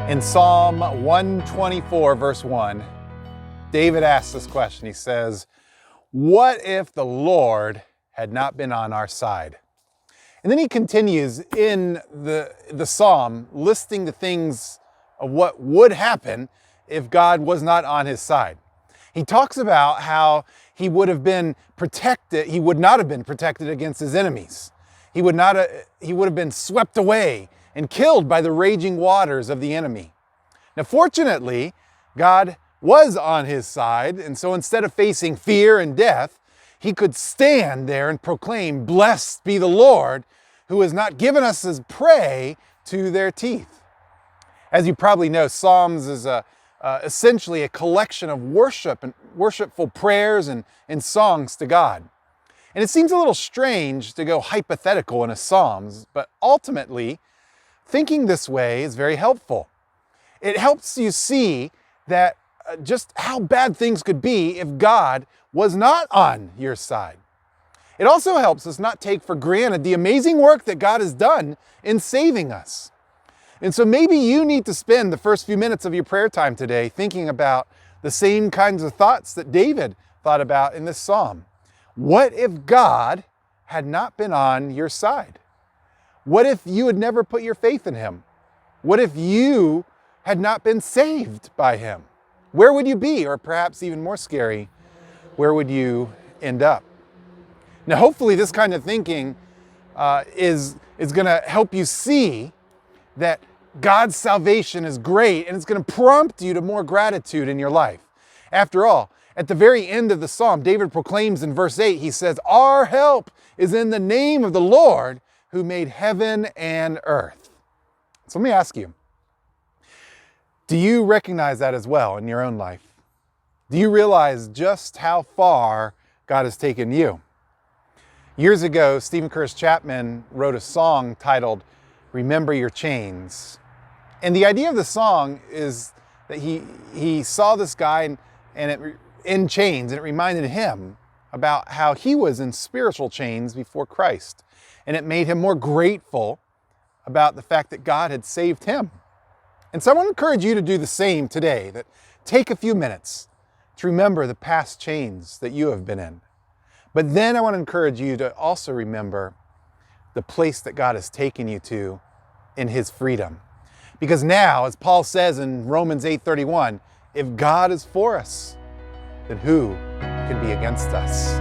In Psalm 124, verse 1, David asks this question. He says, "What if the Lord had not been on our side?" And then he continues in the psalm, listing the things of what would happen if God was not on his side. He talks about how he would have been protected, he would not have been protected against his enemies. He would have been swept away and killed by the raging waters of the enemy. Now, fortunately, God was on his side, and so instead of facing fear and death, he could stand there and proclaim, "Blessed be the Lord, who has not given us as prey to their teeth." As you probably know, Psalms is essentially a collection of worship and worshipful prayers and songs to God. And it seems a little strange to go hypothetical in a Psalms, but ultimately, thinking this way is very helpful. It helps you see that just how bad things could be if God was not on your side. It also helps us not take for granted the amazing work that God has done in saving us. And so maybe you need to spend the first few minutes of your prayer time today thinking about the same kinds of thoughts that David thought about in this psalm. What if God had not been on your side? What if you had never put your faith in him? What if you had not been saved by him? Where would you be? Or perhaps even more scary, where would you end up? Now, hopefully this kind of thinking is going to help you see that God's salvation is great, and it's going to prompt you to more gratitude in your life. After all, at the very end of the psalm, David proclaims in verse 8, he says, "Our help is in the name of the Lord who made heaven and earth." So let me ask you, do you recognize that as well in your own life? Do you realize just how far God has taken you? Years ago, Stephen Curtis Chapman wrote a song titled "Remember Your Chains." And the idea of the song is that he saw this guy in chains, and it reminded him about how he was in spiritual chains before Christ. And it made him more grateful about the fact that God had saved him. And so I want to encourage you to do the same today, that take a few minutes to remember the past chains that you have been in. But then I want to encourage you to also remember the place that God has taken you to in his freedom. Because now, as Paul says in Romans 8:31, if God is for us, then who can be against us?